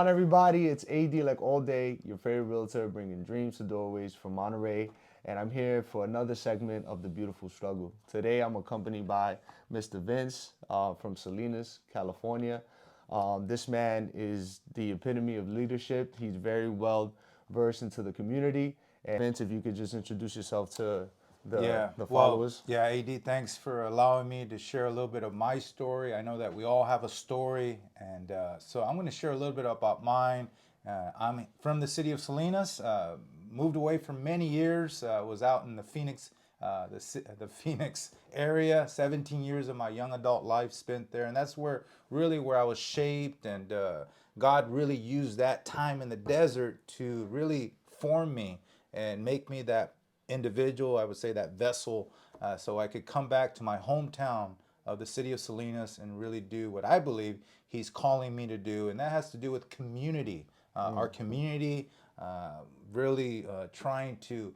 on, everybody? It's AD like all day, your favorite realtor bringing dreams to doorways from Monterey. And I'm here for another segment of The Beautiful Struggle. Today, I'm accompanied by Mr. Vince from Salinas, California. This man is the epitome of leadership. He's very well versed into the community. And Vince, if you could just introduce yourself to the followers. Yeah, AD, thanks for allowing me to share a little bit of my story. I know that we all have a story, and so I'm going to share a little bit about mine. I'm from the city of Salinas, moved away for many years, was out in the Phoenix, the Phoenix area. 17 years of my young adult life spent there, and that's where I was shaped, and God really used that time in the desert to really form me and make me that individual, I would say that vessel, so I could come back to my hometown of the city of Salinas and really do what I believe he's calling me to do. And that has to do with community, our community, really trying to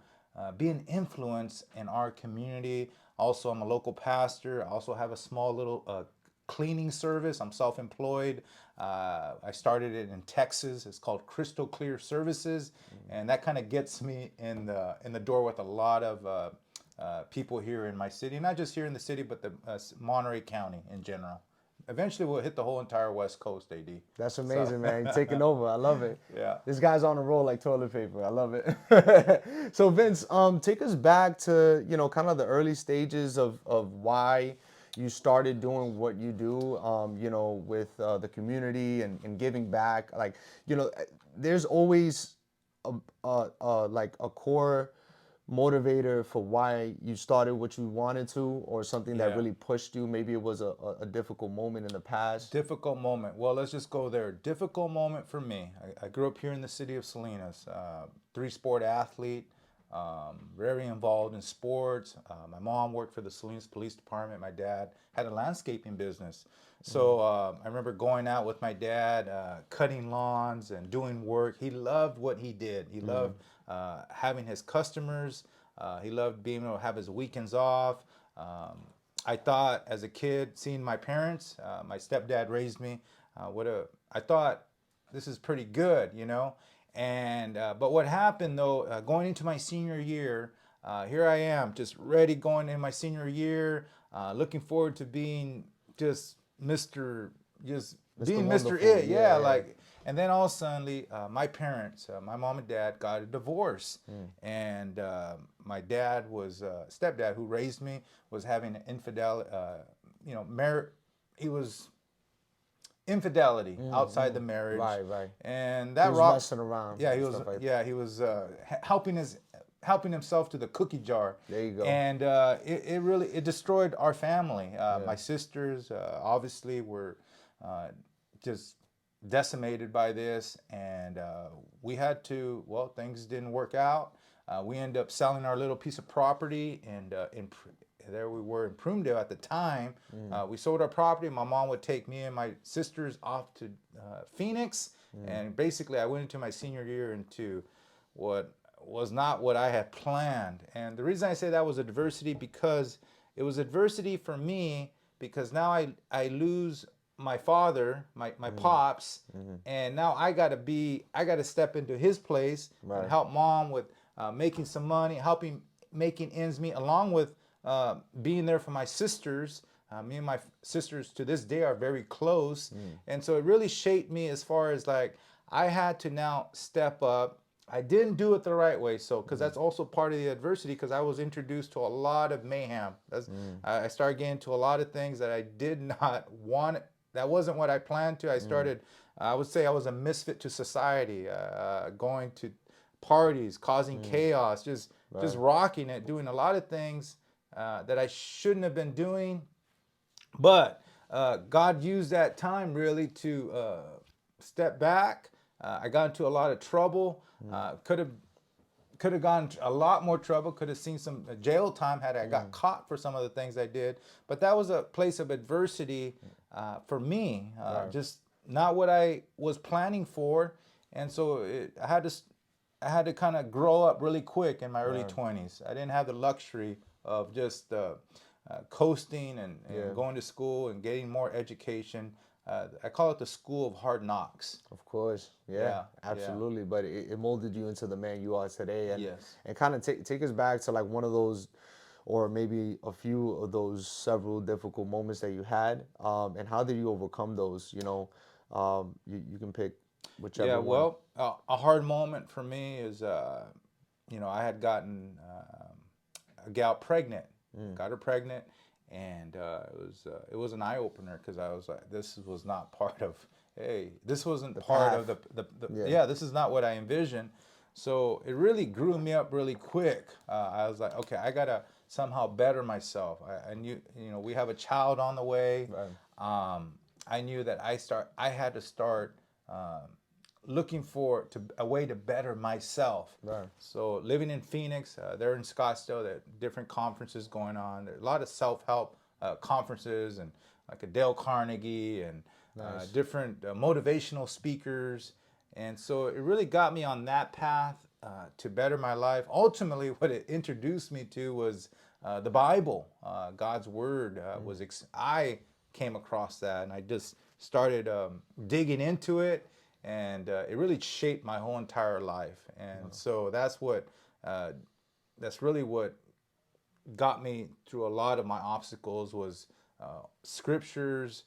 be an influence in our community. Also, I'm a local pastor. I also have a small little cleaning service. I'm self-employed. I started it in Texas. It's called Crystal Clear Services, and that kind of gets me in the door with a lot of people here in my city, not just here in the city, but the Monterey County in general. Eventually, we'll hit the whole entire West Coast, AD. That's amazing, man. You're taking over. I love it. Yeah. This guy's on a roll like toilet paper. I love it. So Vince, take us back to, kind of the early stages of why you started doing what you do, with the community and giving back. Like, there's always like a core motivator for why you started what you wanted to, or something that Yeah. really pushed you. Maybe it was a difficult moment in the past. Difficult moment. Well, let's just go there. Difficult moment for me. I grew up here in the city of Salinas, three-sport athlete, very involved in sports. My mom worked for the Salinas Police Department. My dad had a landscaping business. So I remember going out with my dad, cutting lawns and doing work. He loved what he did. He loved having his customers. He loved being able to have his weekends off. I thought as a kid, seeing my parents, my stepdad raised me. I thought this is pretty good, And but what happened though, going into my senior year, here I am, just ready going in my senior year, looking forward to being just being Mr. Wonderful. It, Yeah. like. And then all suddenly, my parents, my mom and dad, got a divorce, and my dad was stepdad who raised me was having an he was infidelity outside the marriage, Right. and He that was rock. messing around. Yeah, he and was. stuff like Yeah, he was helping himself to the cookie jar. There you go. And it really destroyed our family. My sisters obviously were just decimated by this, and we had to. Well, things didn't work out. We ended up selling our little piece of property, and there we were in Prumedale at the time. We sold our property. My mom would take me and my sisters off to Phoenix, and basically I went into my senior year into what was not what I had planned. And the reason I say that was adversity, because it was adversity for me, because now I lose my father, my pops, and now I gotta step into his place and help mom with making some money, making ends meet, along with being there for my sisters. Me and my sisters to this day are very close, and so it really shaped me as far as like I had to now step up. I didn't do it the right way, so because that's also part of the adversity. Because I was introduced to a lot of mayhem. I started getting into a lot of things that I did not want. That wasn't what I planned to. I would say I was a misfit to society, going to parties, causing chaos, just rocking it, doing a lot of things that I shouldn't have been doing. But God used that time really to step back. I got into a lot of trouble. Could have gone a lot more trouble. Could have seen some jail time had I got caught for some of the things I did. But that was a place of adversity for me. Just not what I was planning for, and so I had to kind of grow up really quick in my early 20s. I didn't have the luxury of just coasting and going to school and getting more education. I call it the school of hard knocks. Of course, yeah, Yeah, yeah, absolutely. But it molded you into the man you are today, yes. and kind of take us back to like one of those, or maybe a few of those several difficult moments that you had, and how did you overcome those? You can pick Yeah, whichever one. well, a hard moment for me is, I had gotten a gal pregnant, got her pregnant, and it was an eye opener because I was like, this was not part of, hey, this wasn't The part path, of the yeah, yeah, this is not what I envisioned. So it really grew me up really quick. I was like, okay, I gotta somehow better myself. I knew, we have a child on the way. right, I knew that I had to start looking for a way to better myself. right, So living in Phoenix, they're in Scottsdale. There are different conferences going on. There's a lot of self-help conferences, and like a Dale Carnegie, and nice, different motivational speakers. And so it really got me on that path to better my life. Ultimately, what it introduced me to was the Bible. God's Word I came across that, and I just started digging into it, and it really shaped my whole entire life. And so that's really what got me through a lot of my obstacles was scriptures,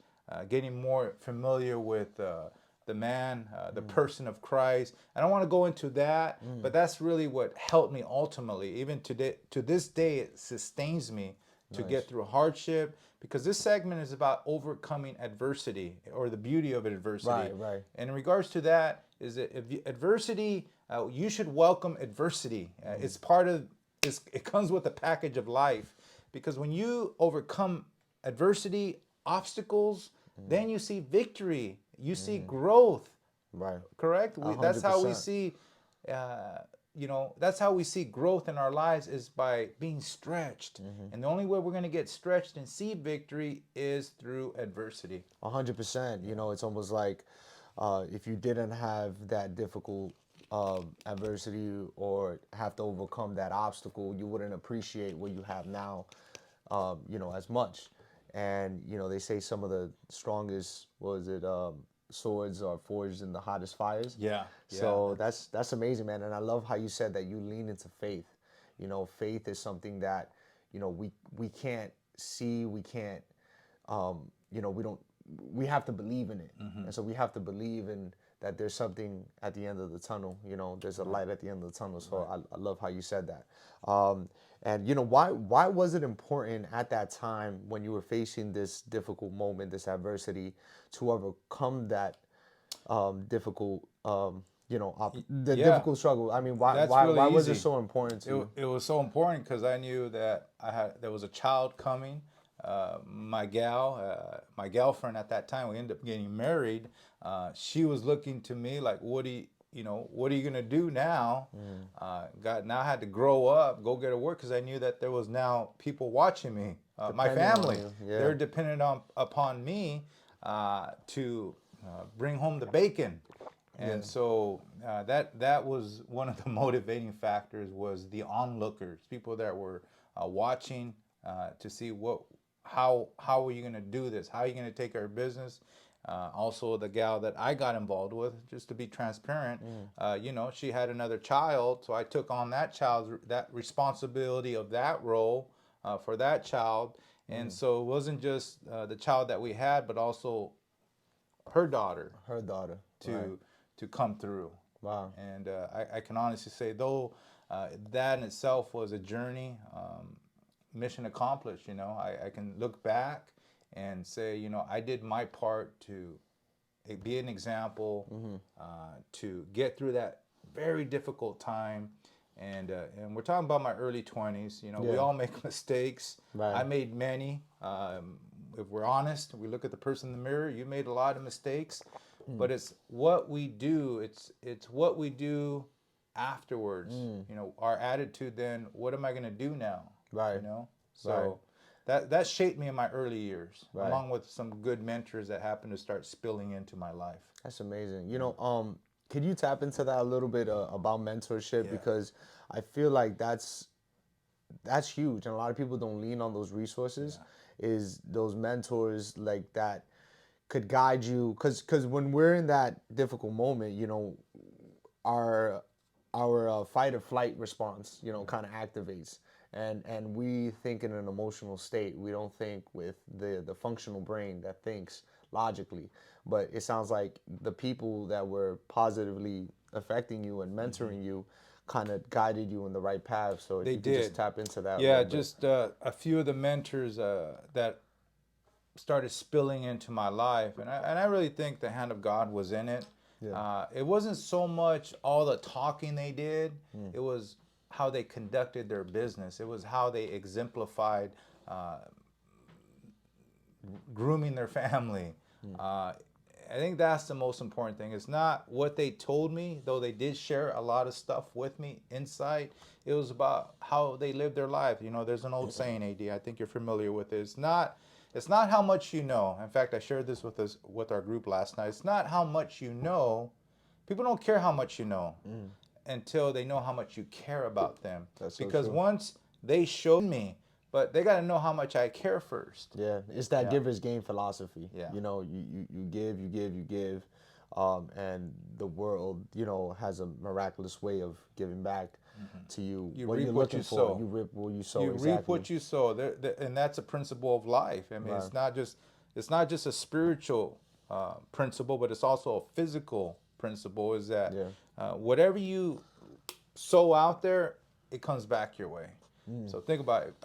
getting more familiar with the man, the person of Christ. I don't want to go into that, but that's really what helped me ultimately. Even today, to this day, it sustains me to get nice, through hardship, because this segment is about overcoming adversity, or the beauty of adversity. right, right, And in regards to that, is that if adversity, you should welcome adversity. It's part of it comes with the package of life, because when you overcome adversity, obstacles, then you see victory, you see growth. right, Correct? a That's hundred how we percent. see, that's how we see growth in our lives, is by being stretched. And the only way we're going to get stretched and see victory is through adversity. 100%. It's almost like if you didn't have that difficult adversity or have to overcome that obstacle, you wouldn't appreciate what you have now, as much. And they say some of the strongest, what is it, swords are forged in the hottest fires. Yeah, yeah, So that's amazing, man. And I love how you said that you lean into faith. Faith is something that we can't see, we can't we don't we have to believe in it, and so we have to believe in that there's something at the end of the tunnel. There's a light at the end of the tunnel. So I love how you said that. And why was it important at that time when you were facing this difficult moment, this adversity, to overcome that difficult the yeah. difficult struggle? I mean, why That's why really why was it easy. so important to you? It was so important because I knew that there was a child coming. My girlfriend at that time, we ended up getting married. She was looking to me like, what are you gonna do now? Now I had to grow up, go get to work, because I knew that there was now people watching me, my Depending on family. you, yeah. They're dependent upon me to bring home the bacon. Yeah. And so that was one of the motivating factors, was the onlookers, people that were watching to see how are you going to do this? How are you going to take care of business? Also, the gal that I got involved with, just to be transparent, she had another child, so I took on that responsibility of that role for that child. And so it wasn't just the child that we had, but also her daughter Her daughter, right? to to come through. Wow. And I can honestly say, though, that in itself was a journey, mission accomplished. I can look back and say, I did my part to be an example, to get through that very difficult time. And we're talking about my early 20s. We Yeah. all make mistakes. Right. I made many. If we're honest, we look at the person in the mirror. You made a lot of mistakes, but it's what we do. It's what we do afterwards. Our attitude. Then, what am I going to do now? Right. Right. So that shaped me in my early years, Right. along with some good mentors that happened to start spilling into my life. That's amazing. Could you tap into that a little bit about mentorship, Yeah. because I feel like that's huge, and a lot of people don't lean on those resources. Yeah. Is those mentors like that could guide you, because when we're in that difficult moment, our fight or flight response, kind of activates, and we think in an emotional state. We don't think with the functional brain that thinks logically. But it sounds like the people that were positively affecting you and mentoring you kind of guided you in the right path. So if They you could just did. tap into that a Yeah, little bit. just a few of the mentors that started spilling into my life, and I really think the hand of God was in it. Yeah. It wasn't so much all the talking they did; it was how they conducted their business. It was how they exemplified uh, grooming their family. I think that's the most important thing. It's not what they told me, though they did share a lot of stuff with me, insight. It was about how they lived their life. There's an old saying, AD, I think you're familiar with it. It's not how much you know. In fact, I shared this with our group last night. It's not how much you know. People don't care how much you know until they know how much you care about them. That's so Because true. once they showed me, but they got to know how much I care first. Yeah, it's that Yeah. giver's gain philosophy. Yeah. You give, you give, and the world, has a miraculous way of giving back to you You what reap you're what looking you for. sow. You reap what you sow. You reap Exactly. what you sow. And that's a principle of life. I mean, Right. it's not just a spiritual principle, but it's also a physical principle. Is that Yeah. whatever you sow out there, it comes back your way. So think about it.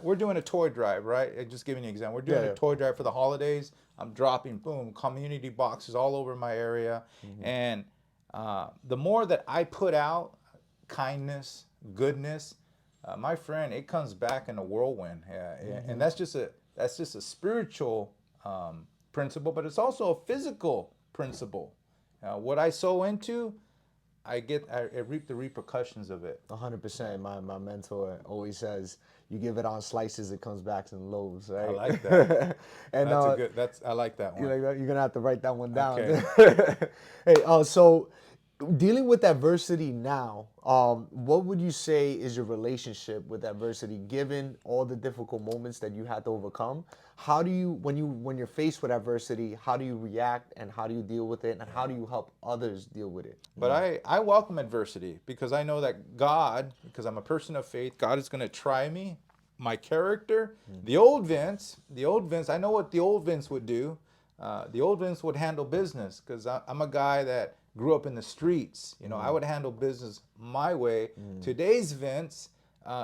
We're doing a toy drive, right? Just giving you an example. We're doing Yeah. a toy drive for the holidays. I'm dropping, boom, community boxes all over my area. And the more that I put out, kindness, goodness, my friend, it comes back in a whirlwind. And that's just a spiritual principle, but it's also a physical principle. What I sow into, I reap the repercussions of it. 100%. My mentor always says, "You give it on slices, it comes back in loaves." I Right. like that. And I like that you one. like that? You're gonna have to write that one down. Okay. Hey, so dealing with adversity now, what would you say is your relationship with adversity, given all the difficult moments that you had to overcome? How do you, when you're faced with adversity, how do you react and how do you deal with it and how do you help others deal with it? But I welcome adversity because I know that God, because I'm a person of faith, God is going to try me, my character. The old Vince, I know what the old Vince would do. The old Vince would handle business because I'm a guy that grew up in the streets. I would handle business my way. Today's Vince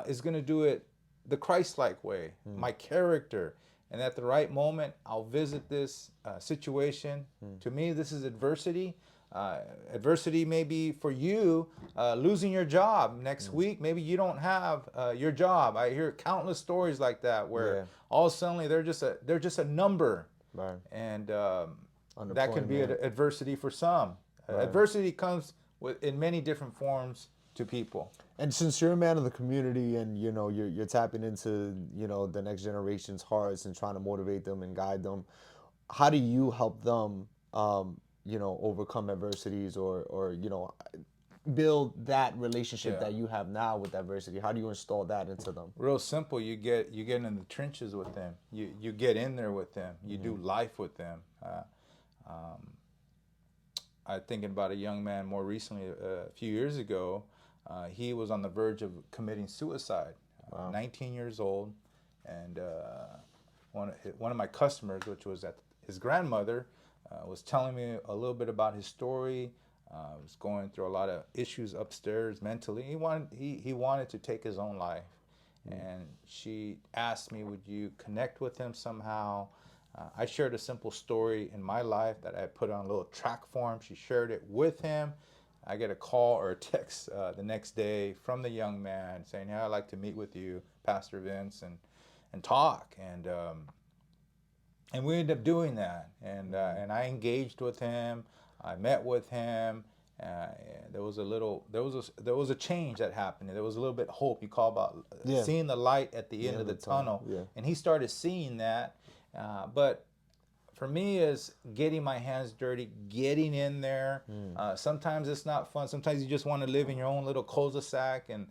is going to do it the Christ-like way, my character. And at the right moment, I'll visit this situation. To me, this is adversity. Adversity may be for you losing your job next week. Maybe you don't have your job. I hear countless stories like that where Yeah. all suddenly they're just a number, Right. and that can be Unemployment. adversity for some. Adversity comes in many different forms to people. And since you're a man of the community and you're tapping into the next generation's hearts and trying to motivate them and guide them, how do you help them overcome adversities or build that relationship Yeah. that you have now with adversity? How do you install that into them? Real simple. You get in the trenches with them. You get in there with them. You do life with them. I'm thinking about a young man more recently, a few years ago. He was on the verge of committing suicide. 19 years old, and one of my customers, which was his grandmother, was telling me a little bit about his story. Was going through a lot of issues upstairs mentally. He wanted to take his own life, and she asked me, "Would you connect with him somehow?" I shared a simple story in my life that I put on a little track form. She shared it with him. I get a call or a text the next day from the young man saying, "Hey, I'd like to meet with you, Pastor Vince, and talk." And we ended up doing that. And I engaged with him. I met with him. There was a change that happened. There was a little bit of hope. You call about Yeah. seeing the light at the end of the tunnel. Yeah. And he started seeing that. But for me, is getting my hands dirty, getting in there. Sometimes it's not fun. Sometimes you just want to live in your own little cul-de-sac and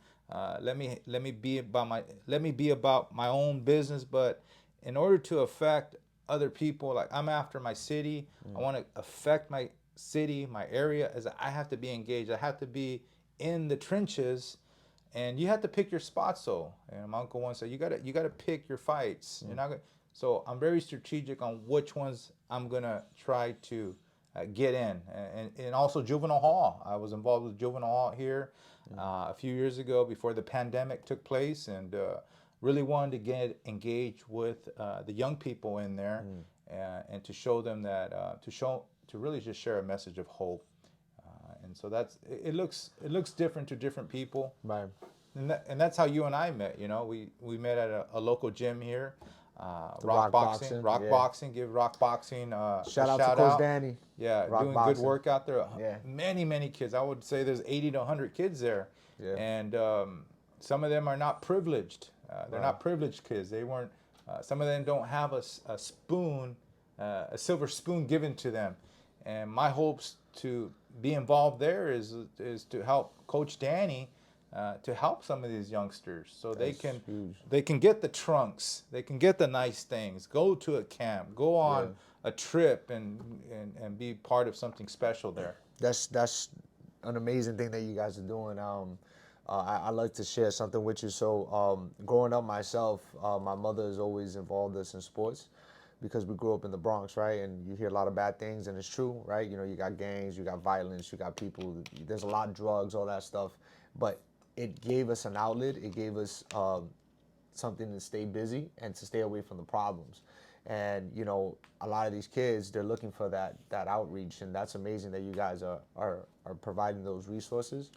let me be about my own business. But in order to affect other people. Like, I'm after my city. I want to affect my city, my area. As I have to be engaged. I have to be in the trenches, and you have to pick your spots. So, and my uncle once said, you gotta pick your fights. You're not gonna. So I'm very strategic on which ones I'm gonna try to get in, and also juvenile hall. I was involved with juvenile hall here a few years ago before the pandemic took place, and really wanted to get engaged with the young people in there, and to show them that to really just share a message of hope. And so it looks different to different people. Right. And that's how you and I met. You know, we met at a local gym here, Rock boxing, rock yeah. boxing. Give rock boxing Shout out to Coach Danny. Yeah, Rock doing boxing. good work out there. Yeah. Many kids. I would say there's 80 to 100 kids there, Yeah. and some of them are not privileged. They're not privileged kids. They weren't. Some of them don't have a spoon, a silver spoon given to them. And my hopes to be involved there is to help Coach Danny to help some of these youngsters so That's huge. they can get the trunks, they can get the nice things, go to a camp, go on a trip, and be part of something special there. That's an amazing thing that you guys are doing. I like to share something with you. So growing up myself, my mother has always involved us in sports because we grew up in the Bronx, right? And you hear a lot of bad things, and it's true, right? You know, you got gangs, you got violence, you got people, there's a lot of drugs, all that stuff. But it gave us an outlet. It gave us something to stay busy and to stay away from the problems. And, you know, a lot of these kids, they're looking for that outreach, and that's amazing that you guys are providing those resources,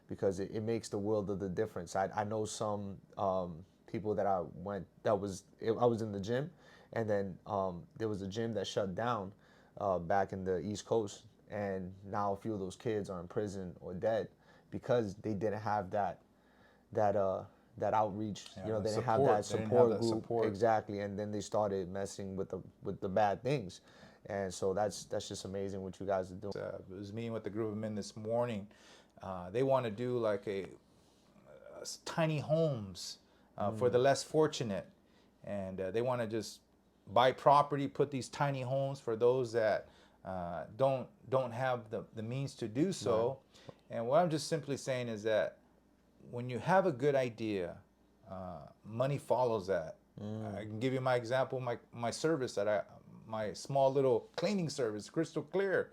because it makes the world of the difference. I know some people that I was in the gym, and then there was a gym that shut down back in the East Coast, and now a few of those kids are in prison or dead because they didn't have that outreach. You know, they didn't have that support group. Exactly, and then they started messing with the bad things, and so that's just amazing what you guys are doing. I was meeting with a group of men this morning. They want to do like a tiny homes for the less fortunate, and they want to just buy property, put these tiny homes for those that don't have the means to do so. Right. And what I'm just simply saying is that when you have a good idea, money follows that. I can give you my example, my service my small little cleaning service, Crystal Clear.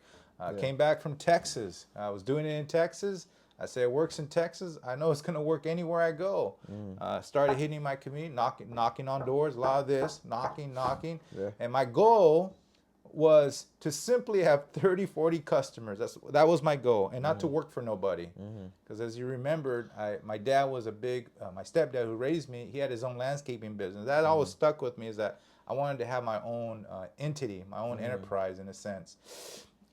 Came back from Texas. I was doing it in Texas. I said, it works in Texas. I know it's going to work anywhere I go. Started hitting my community, knocking on doors, a lot of this, knocking. Yeah. And my goal was to simply have 30, 40 customers. That was my goal, and not to work for nobody. Because as you remembered, my dad was my stepdad who raised me, he had his own landscaping business. That always stuck with me, is that I wanted to have my own entity, my own enterprise in a sense.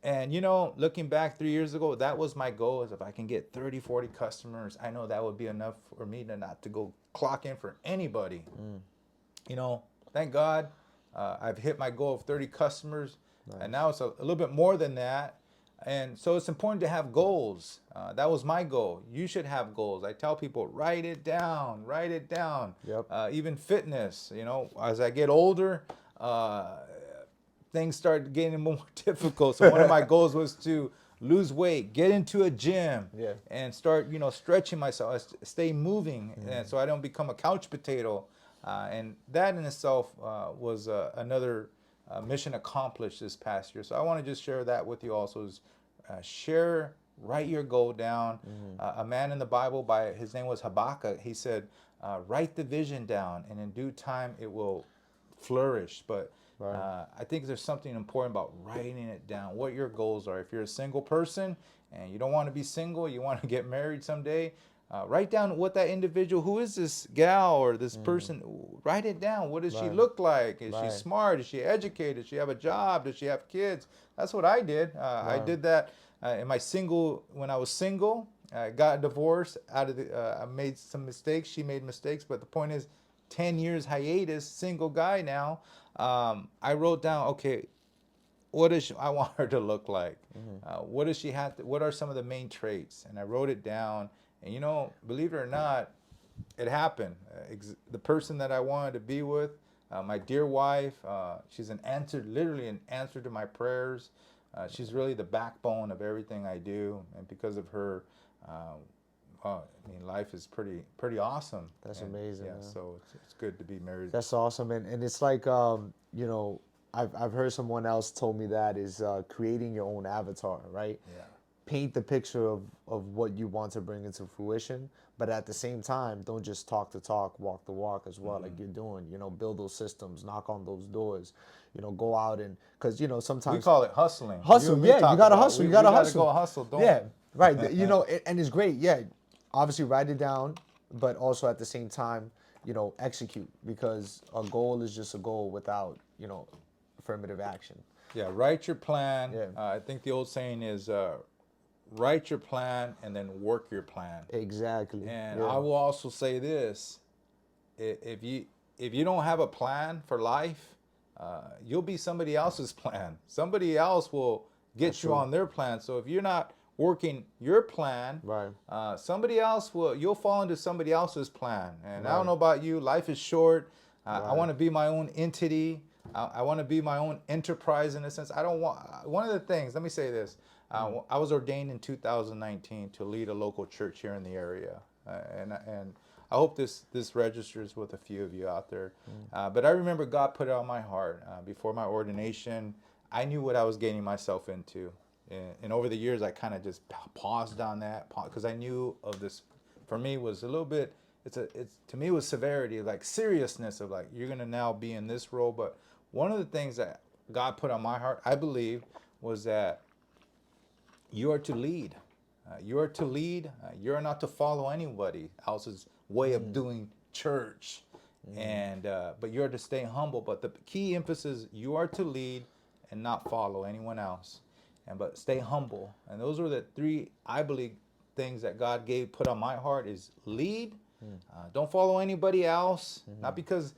And, you know, looking back 3 years ago, that was my goal, is if I can get 30, 40 customers, I know that would be enough for me to not to go clock in for anybody. You know, thank God I've hit my goal of 30 customers. Nice. And now it's a little bit more than that. And so it's important to have goals. That was my goal. You should have goals. I tell people, write it down. Yep. Even fitness, you know, as I get older, things start getting more difficult. So one of my goals was to lose weight, get into a gym, and start, you know, stretching myself, stay moving, and so I don't become a couch potato. And that in itself was another mission accomplished this past year. So I want to just share that with you also. Is write your goal down. A man in the Bible, his name was Habakkuk, he said, write the vision down, and in due time it will flourish. But I think there's something important about writing it down, what your goals are. If you're a single person and you don't want to be single, you want to get married someday, write down what that individual, who is this gal or this person, write it down. What does she look like? Is she smart? Is she educated? Does she have a job? Does she have kids? That's what I did. I did that when I was single. I got divorced I made some mistakes. She made mistakes. But the point is, 10 years hiatus, single guy now. I wrote down, okay, what does I want her to look like? What does she have? What are some of the main traits? And I wrote it down. And, you know, believe it or not, it happened. The person that I wanted to be with, My dear wife, she's literally an answer to my prayers. She's really the backbone of everything I do, and because of her, I mean, life is pretty awesome. That's And, amazing, yeah, man. so it's good to be married. That's awesome, and it's like you know, I've heard someone else told me that is creating your own avatar, right? Yeah. Paint the picture of what you want to bring into fruition, but at the same time, don't just talk the talk, walk the walk as well, like you're doing. You know, build those systems, knock on those doors. You know, go out and because you know We sometimes call it hustling. You hustle. and me Yeah, you talk gotta about hustle. You we gotta gotta go hustle. hustle, don't Yeah, right. You know, and it's great. Yeah, obviously write it down, but also at the same time, you know, execute because a goal is just a goal without you know affirmative action. Yeah, write your plan. Yeah. I think the old saying is write your plan and then work your plan. Exactly. And Yeah. I will also say this: if you don't have a plan for life, you'll be somebody else's plan. Somebody else will get you true. on their plan. So if you're not working your plan, Right. somebody else will. You'll fall into somebody else's plan. And I Right. don't know about you. Life is short. I Right. want to be my own entity. I want to be my own enterprise in a sense. I don't want. One of the things. Let me say this. I was ordained in 2019 to lead a local church here in the area, and I hope this registers with a few of you out there. But I remember God put it on my heart before my ordination. I knew what I was getting myself into, and over the years I kind of just paused on that because I knew of this. For me, was a little bit. It's to me it was severity, like seriousness of like you're gonna now be in this role. But one of the things that God put on my heart, I believe, was that you are to lead. You are to lead. You are not to follow anybody else's way of doing church, and but you are to stay humble. But the key emphasis: you are to lead and not follow anyone else, and but stay humble. And those were the three, I believe, things that God put on my heart: is lead, don't follow anybody else, not because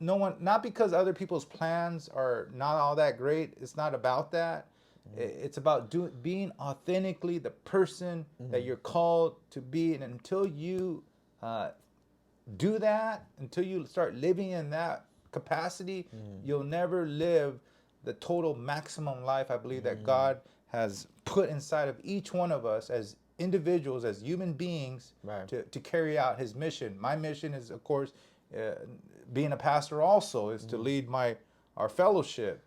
no one, not because other people's plans are not all that great. It's not about that. It's about being authentically the person that you're called to be, and until you do that, until you start living in that capacity, you'll never live the total maximum life I believe that God has put inside of each one of us as individuals, as human beings, Right. to carry out His mission. My mission is, of course, being a pastor also, is to lead our fellowship.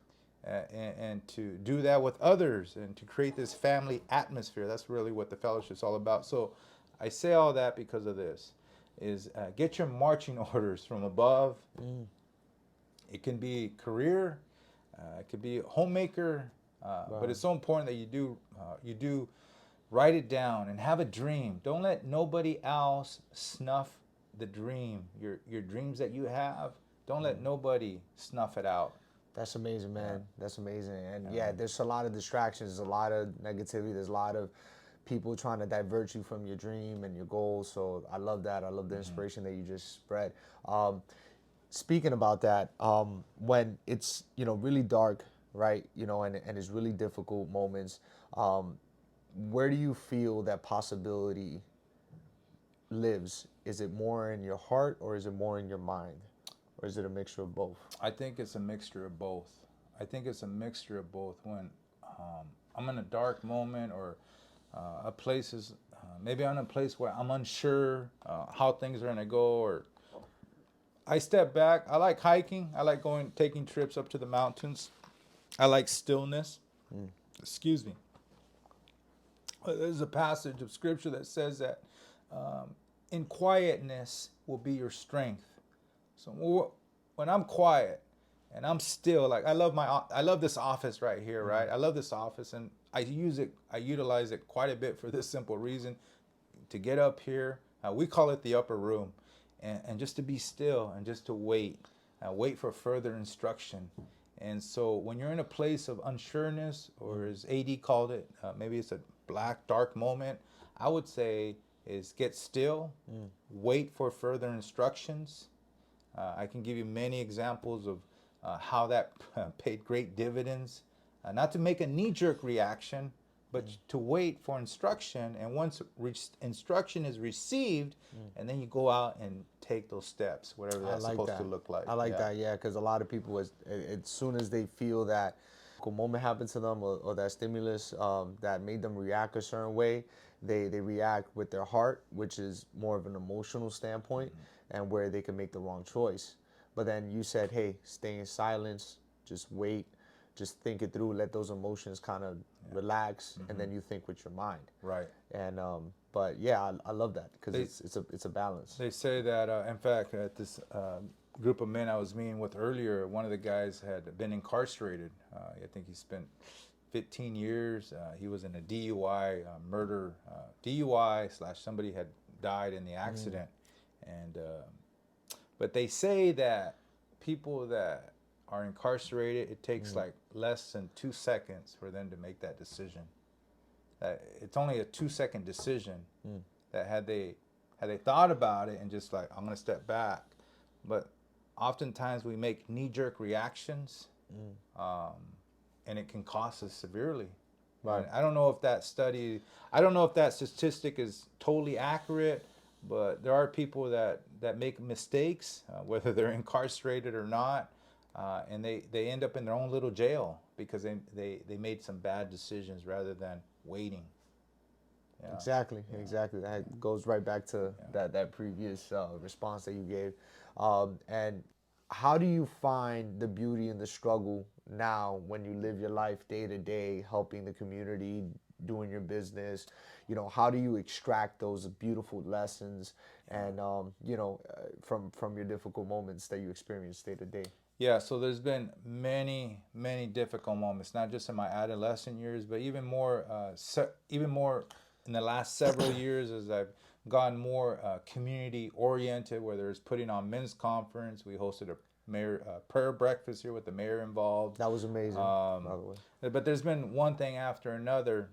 And to do that with others and to create this family atmosphere. That's really what the fellowship's all about. So I say all that because of this, is get your marching orders from above. It can be career, it could be homemaker, but it's so important that you do write it down and have a dream. Don't let nobody else snuff the dream. Your dreams that you have, don't let nobody snuff it out. That's amazing, man. That's amazing. And yeah, there's a lot of distractions, there's a lot of negativity, there's a lot of people trying to divert you from your dream and your goals. So I love that. I love the inspiration that you just spread. Speaking about that, when it's you know really dark, right? You know, and it's really difficult moments. Where do you feel that possibility lives? Is it more in your heart or is it more in your mind? Or is it a mixture of both? I think it's a mixture of both. I think it's a mixture of both. When I'm in a dark moment or a place is, maybe I'm in a place where I'm unsure how things are going to go, or I step back. I like hiking. I like taking trips up to the mountains. I like stillness. Excuse me. There's a passage of scripture that says that in quietness will be your strength. So when I'm quiet and I'm still, like I love this office right here, right? I love this office, and I utilize it quite a bit for this simple reason: to get up here. We call it the upper room, and just to be still and just to wait for further instruction. And so when you're in a place of unsureness, or as AD called it, maybe it's a dark moment, I would say is get still, wait for further instructions. I can give you many examples of how that paid great dividends. Not to make a knee-jerk reaction, but to wait for instruction. And once instruction is received, and then you go out and take those steps, whatever I that's like supposed that. to look like. I like that, yeah, because a lot of people, as soon as they feel that a moment happened to them or that stimulus that made them react a certain way, they react with their heart, which is more of an emotional standpoint, and where they can make the wrong choice. But then you said, hey, stay in silence, just wait, just think it through, let those emotions kind of relax, and then you think with your mind. Right. And but yeah, I love that because it's a balance. They say that, in fact, at this group of men I was meeting with earlier, one of the guys had been incarcerated. I think he spent 15 years. He was in a DUI murder, DUI slash somebody had died in the accident. And but they say that people that are incarcerated, it takes like less than 2 seconds for them to make that decision. It's only a 2-second decision that had they thought about it and just like, I'm going to step back. But oftentimes we make knee-jerk reactions, and it can cost us severely. Right. And I don't know if that statistic is totally accurate, but there are people that make mistakes, whether they're incarcerated or not, and they end up in their own little jail because they made some bad decisions rather than waiting. Yeah. Exactly. That goes right back to that previous response that you gave. And how do you find the beauty in the struggle now when you live your life day to day, helping the community, doing your business? You know, how do you extract those beautiful lessons and from your difficult moments that you experience day to day? Yeah, so there's been many, many difficult moments, not just in my adolescent years, but even more in the last several years as I've gotten more community oriented, whether it's putting on men's conference. We hosted a prayer breakfast here with the mayor involved. That was amazing, by the way. But there's been one thing after another,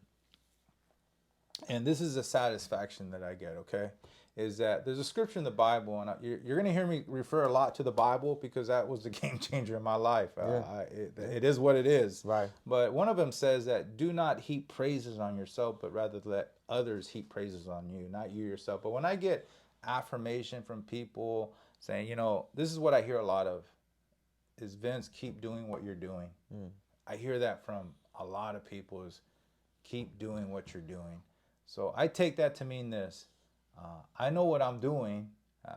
and this is a satisfaction that I get, okay? Is that there's a scripture in the Bible, and you're going to hear me refer a lot to the Bible because that was the game changer in my life. It is what it is. Right. But one of them says that do not heap praises on yourself, but rather let others heap praises on you, not you yourself. But when I get affirmation from people saying, this is what I hear a lot of, is Vince, keep doing what you're doing. I hear that from a lot of people is keep doing what you're doing. So I take that to mean this. I know what I'm doing.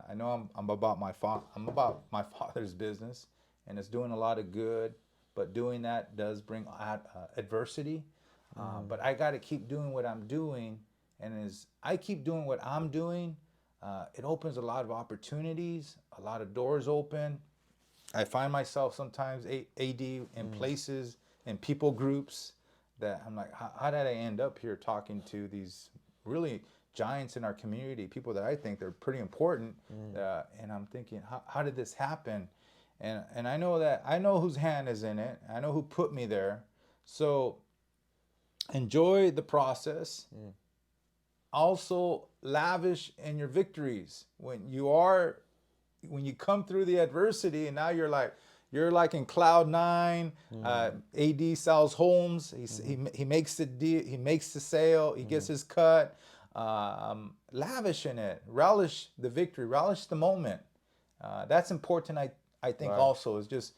I know I'm about my father's business, and it's doing a lot of good. But doing that does bring adversity. But I got to keep doing what I'm doing, and as I keep doing what I'm doing, it opens a lot of opportunities, a lot of doors open. I find myself sometimes AD in places in people groups that I'm like, how did I end up here talking to these really giants in our community, people that I think they're pretty important, and I'm thinking, how did this happen? And I know whose hand is in it. I know who put me there. So enjoy the process. Also lavish in your victories. When you come through the adversity, and now you're like in cloud nine. AD sells homes. He makes the deal. He makes the sale. He gets his cut. Lavish in it, relish the victory, relish the moment. That's important. I think also is just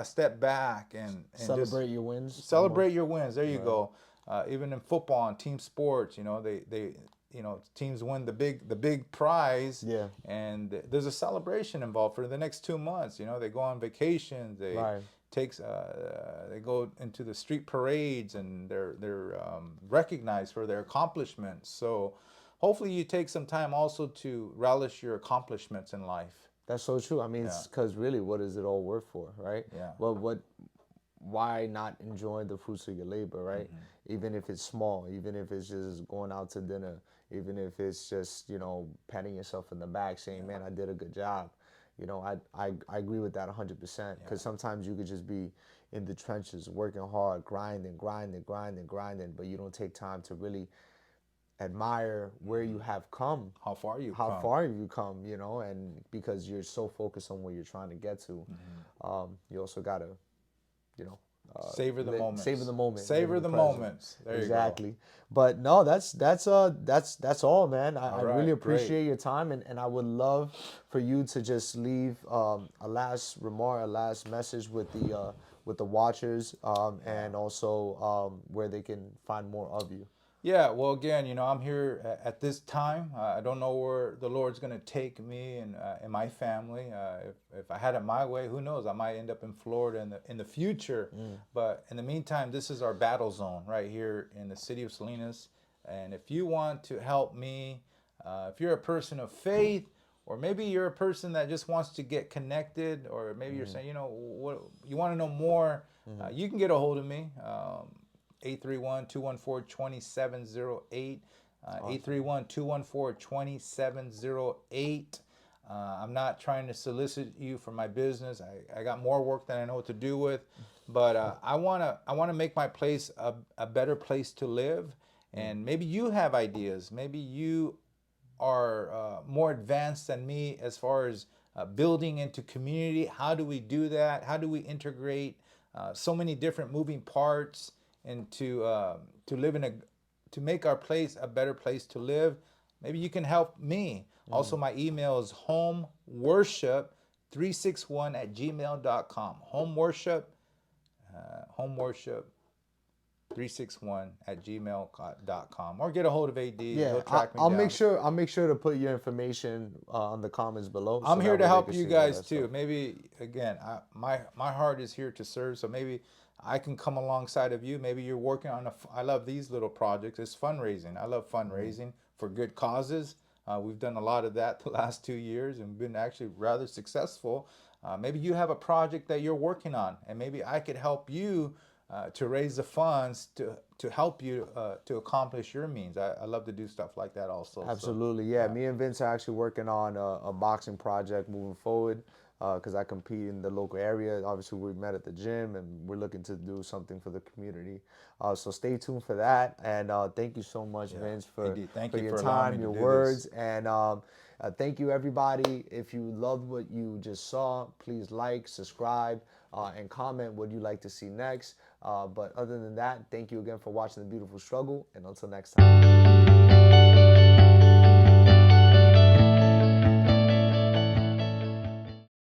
step back and celebrate your wins. Celebrate your wins. There you go. Even in football and team sports, they teams win the big prize. Yeah. And there's a celebration involved for the next 2 months. They go on vacations. They they go into the street parades, and they're recognized for their accomplishments. So hopefully you take some time also to relish your accomplishments in life. That's so true. I mean, it's because really, what is it all worth for, right? Yeah. Well, why not enjoy the fruits of your labor, right? Even if it's small, even if it's just going out to dinner, even if it's just, patting yourself in the back saying, man, I did a good job. I agree with that 100%, because sometimes you could just be in the trenches working hard, grinding, but you don't take time to really admire where you have come, how far you've come, and because you're so focused on where you're trying to get to, you also gotta, Savor the moments. savor the moment, Savor live the in the present. moments. There you go. Exactly. But no, that's all, man. I right, really great. appreciate your time, and I would love for you to just leave a last remark, a last message with the watchers, and also where they can find more of you. Yeah, well, again, I'm here at this time. I don't know where the Lord's going to take me and my family. If I had it my way, who knows? I might end up in Florida in the future. But in the meantime, this is our battle zone right here in the city of Salinas. And if you want to help me, if you're a person of faith, or maybe you're a person that just wants to get connected, or maybe you're saying, what you want to know more, you can get a hold of me. 831-214-2708. 831-214-2708. I'm not trying to solicit you for my business. I got more work than I know what to do with, but I wanna make my place a better place to live. And maybe you have ideas. Maybe you are more advanced than me as far as building into community. How do we do that? How do we integrate so many different moving parts and to live to make our place a better place to live? Maybe you can help me. Also, my email is homeworship361@gmail.com. homeworship361@gmail.com, or get a hold of AD. Yeah, He'll track me I'll down. make sure to put your information on the comments below. I'm so here that to way they help can you see all guys that too. stuff. Maybe again, my heart is here to serve. So maybe I can come alongside of you. Maybe you're working on I love these little projects. It's fundraising. I love fundraising for good causes. We've done a lot of that the last 2 years and been actually rather successful. Maybe you have a project that you're working on, and maybe I could help you to raise the funds to help you to accomplish your means. I love to do stuff like that also. Absolutely, yeah. Me and Vince are actually working on a boxing project moving forward because I compete in the local area. Obviously, we met at the gym, and we're looking to do something for the community. So stay tuned for that. And thank you so much, Vince, Thank for you your for allowing time, me to your do words, this. and thank you, everybody. If you loved what you just saw, please like, subscribe, and comment what you'd like to see next. But other than that, thank you again for watching The Beautiful Struggle, and until next time.